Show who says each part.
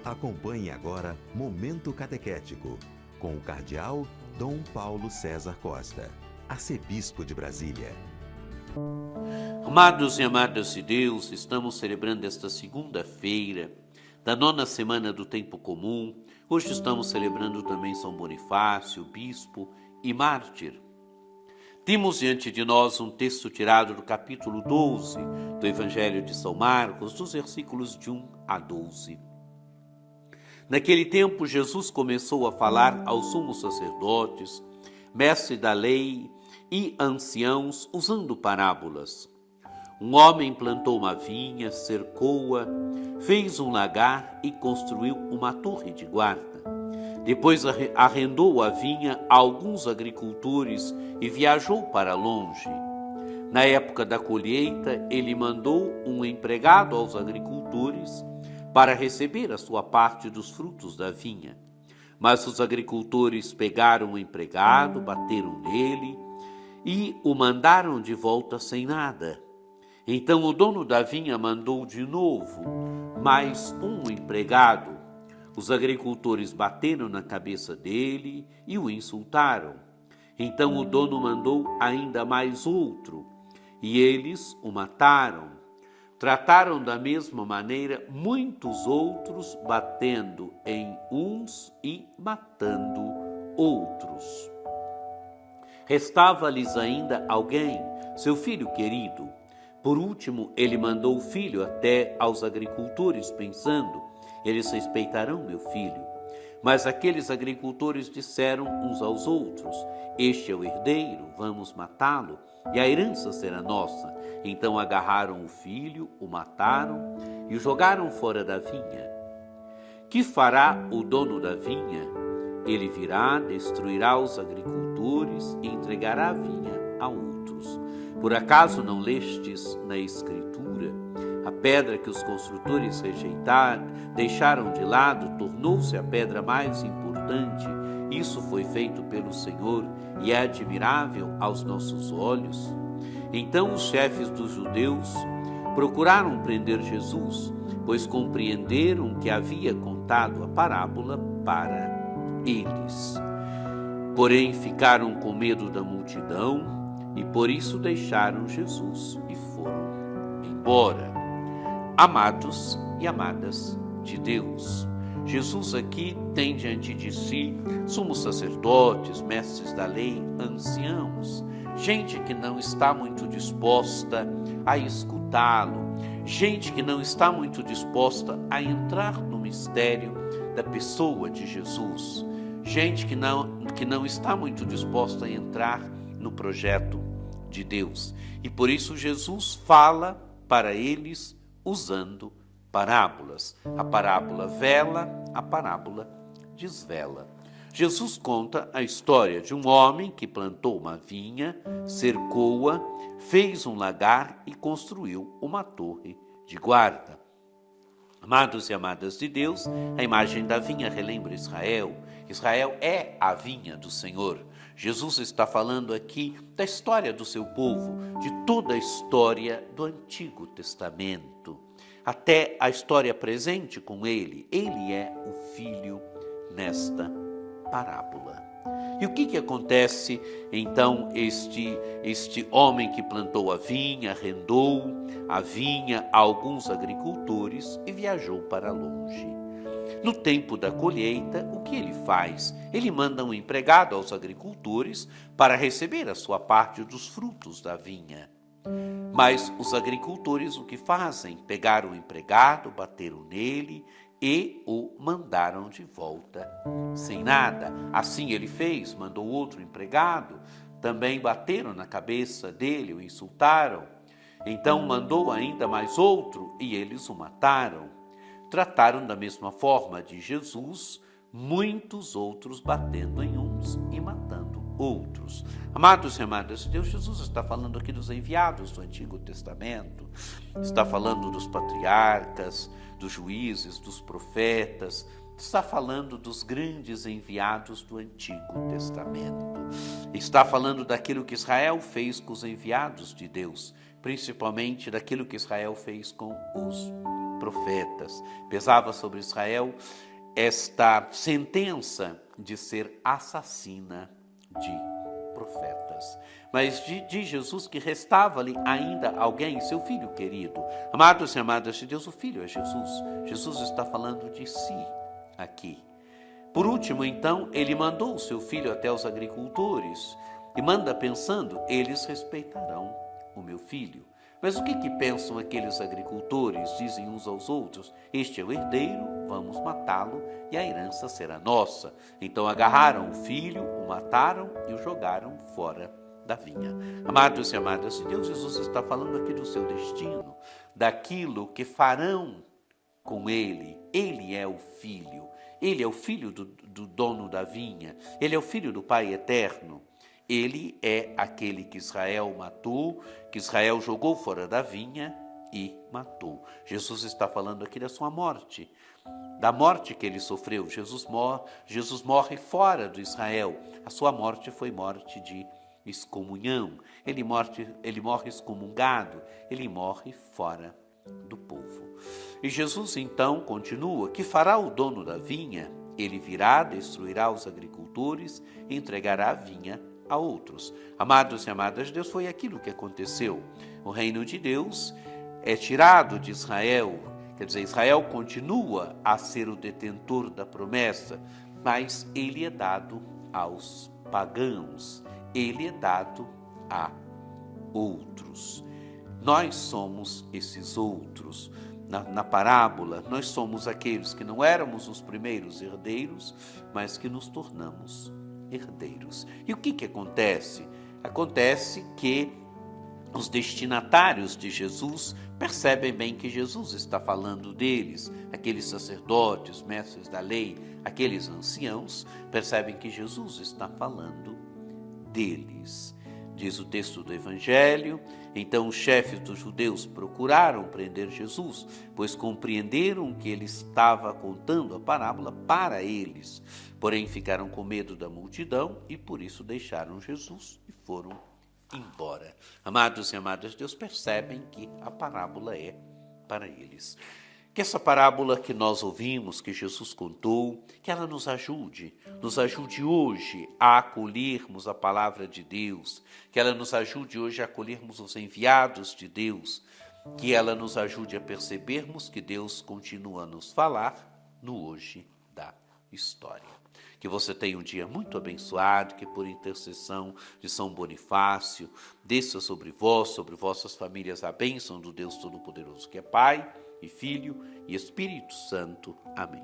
Speaker 1: Acompanhe agora Momento Catequético, com o Cardeal Dom Paulo César Costa, arcebispo de Brasília.
Speaker 2: Amados e amadas de Deus, estamos celebrando esta segunda-feira da 9ª semana do Tempo Comum. Hoje estamos celebrando também São Bonifácio, bispo e mártir. Temos diante de nós um texto tirado do capítulo 12 do Evangelho de São Marcos, dos versículos de 1 a 12. Naquele tempo, Jesus começou a falar aos sumos sacerdotes, mestres da lei e anciãos, usando parábolas. Um homem plantou uma vinha, cercou-a, fez um lagar e construiu uma torre de guarda. Depois arrendou a vinha a alguns agricultores e viajou para longe. Na época da colheita, ele mandou um empregado aos agricultores para receber a sua parte dos frutos da vinha. Mas os agricultores pegaram o empregado, bateram nele e o mandaram de volta sem nada. Então o dono da vinha mandou de novo mais um empregado. Os agricultores bateram na cabeça dele e o insultaram. Então o dono mandou ainda mais outro e eles o mataram. Trataram da mesma maneira muitos outros, batendo em uns e matando outros. Restava-lhes ainda alguém, seu filho querido. Por último, ele mandou o filho até aos agricultores, pensando: eles respeitarão meu filho. Mas aqueles agricultores disseram uns aos outros: este é o herdeiro, vamos matá-lo, e a herança será nossa. Então agarraram o filho, o mataram e o jogaram fora da vinha. Que fará o dono da vinha? Ele virá, destruirá os agricultores e entregará a vinha a outros. Por acaso não lestes na Escritura? A pedra que os construtores rejeitaram, deixaram de lado, tornou-se a pedra mais importante. Isso foi feito pelo Senhor e é admirável aos nossos olhos. Então os chefes dos judeus procuraram prender Jesus, pois compreenderam que havia contado a parábola para eles. Porém ficaram com medo da multidão e por isso deixaram Jesus e foram embora. Amados e amadas de Deus, Jesus aqui tem diante de si sumos sacerdotes, mestres da lei, anciãos, gente que não está muito disposta a escutá-lo, gente que não está muito disposta a entrar no mistério da pessoa de Jesus, gente que não está muito disposta a entrar no projeto de Deus. E por isso Jesus fala para eles usando parábolas. A parábola vela, a parábola desvela. Jesus conta a história de um homem que plantou uma vinha, cercou-a, fez um lagar e construiu uma torre de guarda. Amados e amadas de Deus, a imagem da vinha relembra Israel. Israel é a vinha do Senhor. Jesus está falando aqui da história do seu povo, de toda a história do Antigo Testamento, até a história presente com ele. Ele é o Filho nesta parábola. E o que acontece então este homem que plantou a vinha, arrendou a vinha a alguns agricultores e viajou para longe? No tempo da colheita, o que ele faz? Ele manda um empregado aos agricultores para receber a sua parte dos frutos da vinha. Mas os agricultores o que fazem? Pegaram o empregado, bateram nele e o mandaram de volta sem nada. Assim ele fez, mandou outro empregado, também bateram na cabeça dele, o insultaram. Então mandou ainda mais outro e eles o mataram. Trataram da mesma forma de Jesus, muitos outros batendo em uns e matando outros. Amados e amadas de Deus, Jesus está falando aqui dos enviados do Antigo Testamento, está falando dos patriarcas, dos juízes, dos profetas, está falando dos grandes enviados do Antigo Testamento. Está falando daquilo que Israel fez com os enviados de Deus, principalmente daquilo que Israel fez com os profetas. Pesava sobre Israel esta sentença de ser assassina de profetas. Mas diz Jesus que restava-lhe ainda alguém, seu filho querido. Amados e amadas de Deus, o filho é Jesus. Jesus está falando de si aqui. Por último, então, ele mandou o seu filho até os agricultores e manda pensando, eles respeitarão o meu filho. Mas o que pensam aqueles agricultores? Dizem uns aos outros, este é o herdeiro, vamos matá-lo e a herança será nossa. Então agarraram o filho, o mataram e o jogaram fora da vinha. Amados e amadas de Deus, Jesus está falando aqui do seu destino, daquilo que farão com ele. Ele é o filho. Ele é o filho do dono da vinha. Ele é o filho do Pai eterno. Ele é aquele que Israel matou, que Israel jogou fora da vinha e matou. Jesus está falando aqui da sua morte, da morte que ele sofreu. Jesus morre fora do Israel. A sua morte foi morte de excomunhão. Ele morre excomungado, ele morre fora do povo. E Jesus então continua, que fará o dono da vinha? Ele virá, destruirá os agricultores e entregará a vinha a outros. Amados e amadas de Deus, foi aquilo que aconteceu. O reino de Deus é tirado de Israel, quer dizer, Israel continua a ser o detentor da promessa, mas ele é dado aos pagãos, ele é dado a outros. Nós somos esses outros. Na parábola, nós somos aqueles que não éramos os primeiros herdeiros, mas que nos tornamos herdeiros. E o que acontece? Acontece que os destinatários de Jesus percebem bem que Jesus está falando deles. Aqueles sacerdotes, mestres da lei, aqueles anciãos, percebem que Jesus está falando deles. Diz o texto do Evangelho, então os chefes dos judeus procuraram prender Jesus, pois compreenderam que ele estava contando a parábola para eles. Porém ficaram com medo da multidão e por isso deixaram Jesus e foram embora. Amados e amadas de Deus, percebem que a parábola é para eles. Que essa parábola que nós ouvimos, que Jesus contou, que ela nos ajude hoje a acolhermos a palavra de Deus, que ela nos ajude hoje a acolhermos os enviados de Deus, que ela nos ajude a percebermos que Deus continua a nos falar no hoje da história. Que você tenha um dia muito abençoado, que por intercessão de São Bonifácio, desça sobre vós, sobre vossas famílias, a bênção do Deus Todo-Poderoso, que é Pai, e Filho e Espírito Santo. Amém.